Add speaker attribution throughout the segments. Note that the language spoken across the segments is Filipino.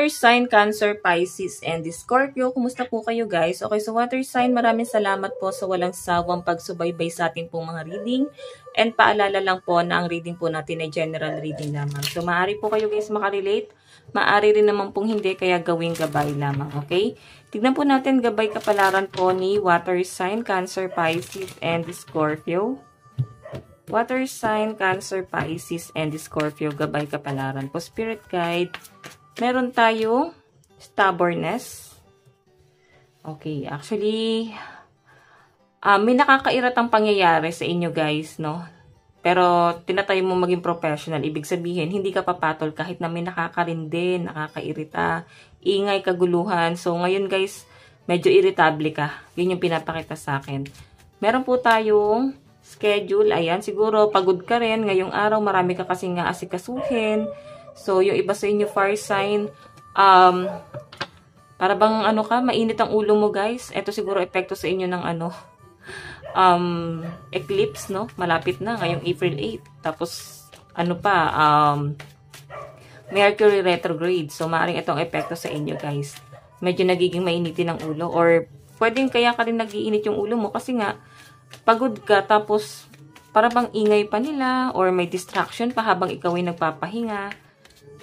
Speaker 1: water sign, Cancer, Pisces, and Scorpio. Kumusta po kayo guys? Okay, so water sign, maraming salamat po sa walang sawang pagsubaybay sa ating pong mga reading. And paalala lang po na ang reading po natin ay general reading lamang. So maaari po kayo guys makarelate. Maaari rin naman pong hindi, kaya gawing gabay lamang. Okay? Tignan po natin gabay kapalaran po ni water sign, Cancer, Pisces, and Scorpio. Water sign, Cancer, Pisces, and Scorpio, gabay kapalaran po. Spirit guide. Meron tayo stubbornness. Okay, actually, may nakakairatang pangyayari sa inyo guys, no? Pero tinatry mo maging professional. Ibig sabihin, hindi ka papatol kahit na may nakakarindi, nakakairita, ingay, kaguluhan. So, ngayon guys, medyo irritable ka. Yun yung pinapakita sa akin. Meron po tayong schedule. Ayan, siguro pagod ka rin. Ngayong araw, marami ka kasing nga asikasuhin. So, yung iba sa inyo, fire sign, para bang ano ka, mainit ang ulo mo guys. Ito siguro epekto sa inyo ng ano, eclipse, no? Malapit na, ngayong April 8. Tapos, ano pa, Mercury retrograde. So, maaaring itong epekto sa inyo guys. Medyo nagiging mainitin ang ulo. Or, pwedeng kaya ka rin nagiinit yung ulo mo kasi nga, pagod ka, tapos, para bang ingay pa nila, or may distraction pa habang ikaw ay nagpapahinga.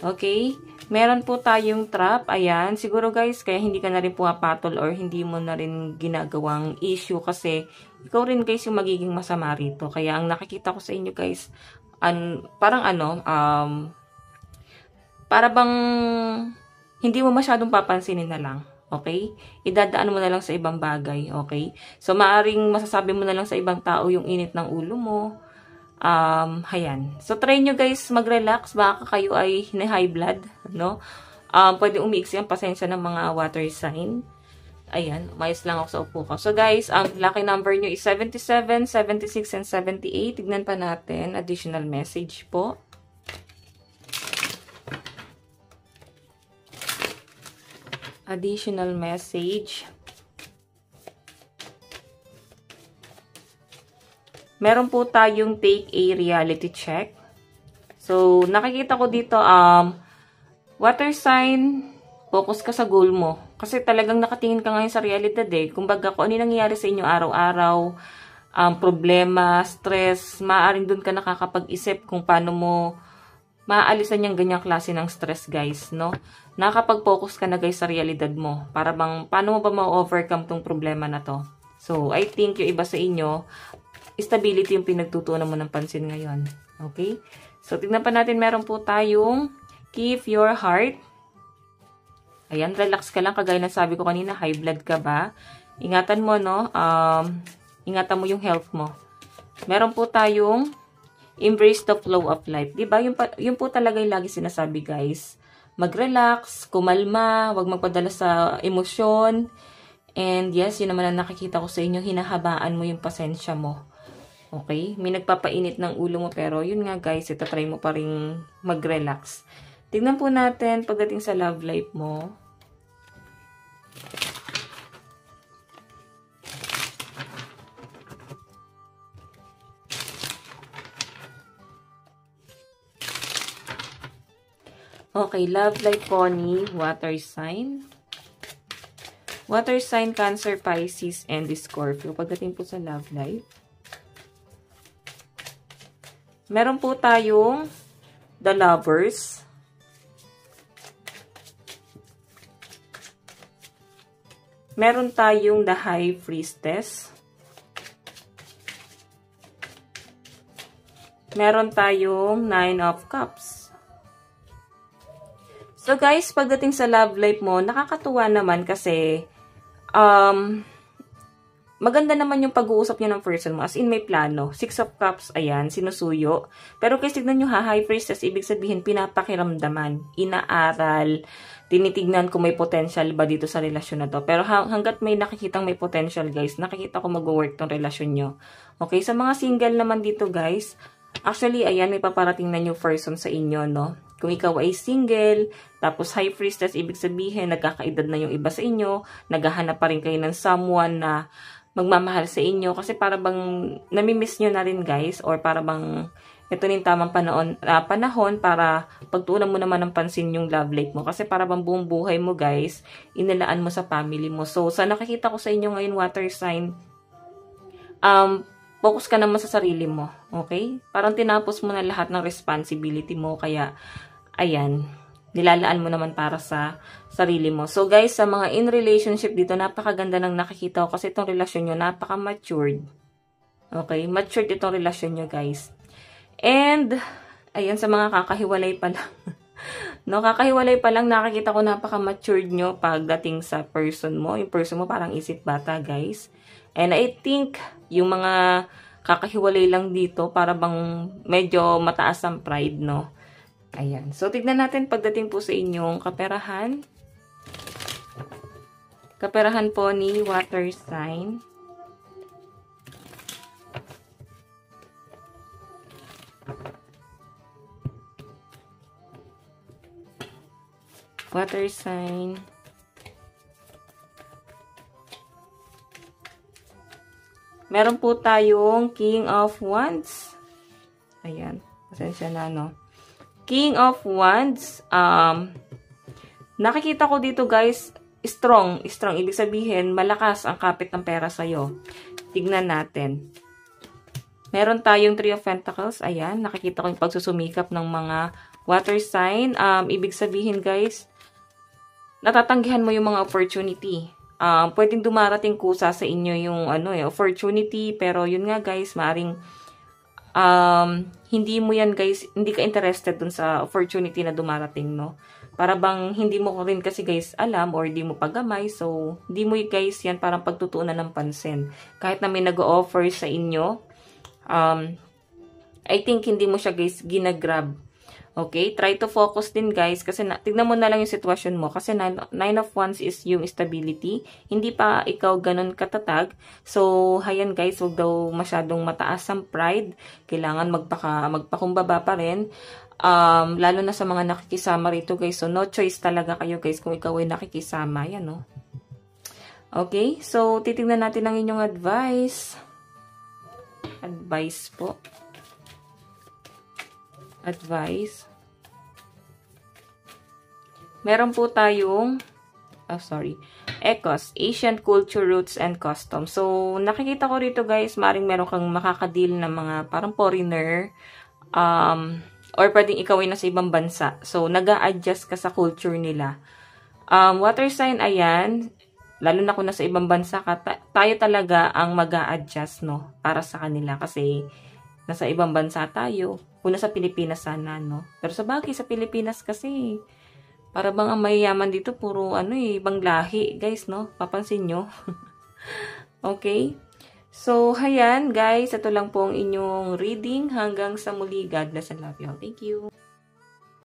Speaker 1: Okay? Meron po tayong trap. Ayan. Siguro guys, kaya hindi ka na rin pumapatol or hindi mo na rin ginagawang issue kasi ikaw rin guys yung magiging masama rito. Kaya ang nakikita ko sa inyo guys, parang ano, para bang hindi mo masyadong papansinin na lang. Okay? Idadaan mo na lang sa ibang bagay. Okay? So, maaring masasabi mo na lang sa ibang tao yung init ng ulo mo. Ayan. So, try nyo guys mag-relax. Baka kayo ay high blood, no? Pwede umiiksi ang pasensya ng mga water sign. Ayan. Umayos lang ako sa upo ko. So, guys, ang lucky number nyo is 77, 76, and 78. Tignan pa natin. Additional message po. Additional message. Meron po tayong take a reality check. So, nakikita ko dito, water sign, focus ka sa goal mo. Kasi talagang nakatingin ka ngayon sa realidad eh. Kumbaga, kung ano yung nangyayari sa inyo araw-araw, problema, stress, maaaring dun ka nakakapag-isip kung paano mo maaalisan yung ganyang klase ng stress, guys, no? Nakakapag-focus ka na, guys, sa realidad mo. Para bang, paano mo ba ma-overcome tong problema na to? So, I think yung iba sa inyo, stability yung pinagtutunan mo ng pansin ngayon. Okay? So, tignan pa natin, meron po tayong keep your heart. Ayan, relax ka lang. Kagaya ng sabi ko kanina, high blood ka ba? Ingatan mo, no? Ingatan mo yung health mo. Meron po tayong embrace the flow of life. Diba? Yung po talaga yung lagi sinasabi, guys. Mag-relax, kumalma, huwag magpadala sa emosyon. And yes, yun naman ang nakikita ko sa inyo, hinahabaan mo yung pasensya mo. Okay? May nagpapainit ng ulo mo, pero yun nga guys, itatry mo pa rin mag-relax. Tignan po natin pagdating sa love life mo. Okay, love life po ni water sign. Water sign, Cancer, Pisces, and Scorpio. Pagdating po sa love life. Meron po tayong the lovers. Meron tayong the high priestess. Meron tayong 9 of cups. So guys, pagdating sa love life mo, nakakatuwa naman kasi maganda naman yung pag-uusap niyo ng person mo. As in, may plano. 6 of Cups, ayan, sinusuyo. Pero kasi tignan nyo ha, High Priestess, ibig sabihin, pinapakiramdaman, inaaral, tinitignan kung may potential ba dito sa relasyon na to. Pero hanggat may nakikitang may potential, guys, nakikita ko mag-work tong relasyon nyo. Okay, sa mga single naman dito, guys, actually, ayan, may paparating na new person sa inyo, no? Kung ikaw ay single, tapos High Priestess, ibig sabihin, nagkakaedad na yung iba sa inyo, naghahanap pa rin kayo ng someone na magmamahal sa inyo kasi para bang namimiss nyo na rin guys or para bang ito na yung tamang panahon para pagtuunan mo naman ng pansin yung love life mo. Kasi para bang buong buhay mo, guys, inilaan mo sa family mo. So, sa nakikita ko sa inyo ngayon, water sign, focus ka naman sa sarili mo. Okay? Parang tinapos mo na lahat ng responsibility mo. Kaya, ayan, nilalaan mo naman para sa sarili mo. So, guys, sa mga in relationship dito, napakaganda ng nakikita ko kasi itong relasyon nyo, napaka-matured. Okay? Matured itong relasyon nyo, guys. And, ayan, sa mga kakahiwalay pa lang. No, kakahiwalay pa lang, nakikita ko napaka-matured nyo pagdating sa person mo. Yung person mo parang isip bata, guys. And I think, yung mga kakahiwalay lang dito, para bang medyo mataas ang pride, no? Ayan. So, tignan natin pagdating po sa inyong kaperahan. Kaperahan po ni water sign. Water sign. Meron po tayong King of Wands. Ayan. Pasensya na, no? King of Wands. Nakikita ko dito, guys, strong. Strong. Ibig sabihin, malakas ang kapit ng pera sa'yo. Tignan natin. Meron tayong Three of Pentacles. Ayan. Nakikita ko yung pagsusumikap ng mga water sign. Ibig sabihin, guys, natatanggihan mo yung mga opportunity. Pwedeng dumarating kusa sa inyo yung opportunity, pero yun nga, guys, maaring hindi mo yan, guys, hindi ka interested dun sa opportunity na dumarating, no? Para bang hindi mo rin kasi, guys, alam or hindi mo pagamay, so hindi mo, guys, yan parang pagtutuunan ng pansin. Kahit na may nag-o-offer sa inyo, I think hindi mo siya, guys, ginagrab. Okay? Try to focus din, guys, kasi tignan mo na lang yung sitwasyon mo. Kasi Nine of Wands is yung stability. Hindi pa ikaw ganun katatag. So, hayan, guys, huwag daw masyadong mataas ang pride. Kailangan magpakumbaba pa rin. Lalo na sa mga nakikisama rito, guys. So, no choice talaga kayo, guys, kung ikaw ay nakikisama. Yan, no? Okay? So, titignan natin ang inyong advice. Advice po. Advice. Meron po tayong ECOS, Asian Culture, Roots, and Custom. So, nakikita ko rito, guys, maring meron kang makakadil na mga parang foreigner, or pwedeng ikaw ay nasa ibang bansa. So, nag-a-adjust ka sa culture nila. Water sign, ayan, lalo na kung nasa ibang bansa ka, tayo talaga ang mag-a-adjust, no, para sa kanila. Kasi, nasa ibang bansa tayo. Kung nasa Pilipinas sana, no? Pero sa bagay, sa Pilipinas kasi, para bang ang mayayaman dito, puro, ibang lahi, guys, no? Papansin nyo. Okay? So, hayan, guys. Ito lang po ang inyong reading. Hanggang sa muli. God bless and love you all. Thank you.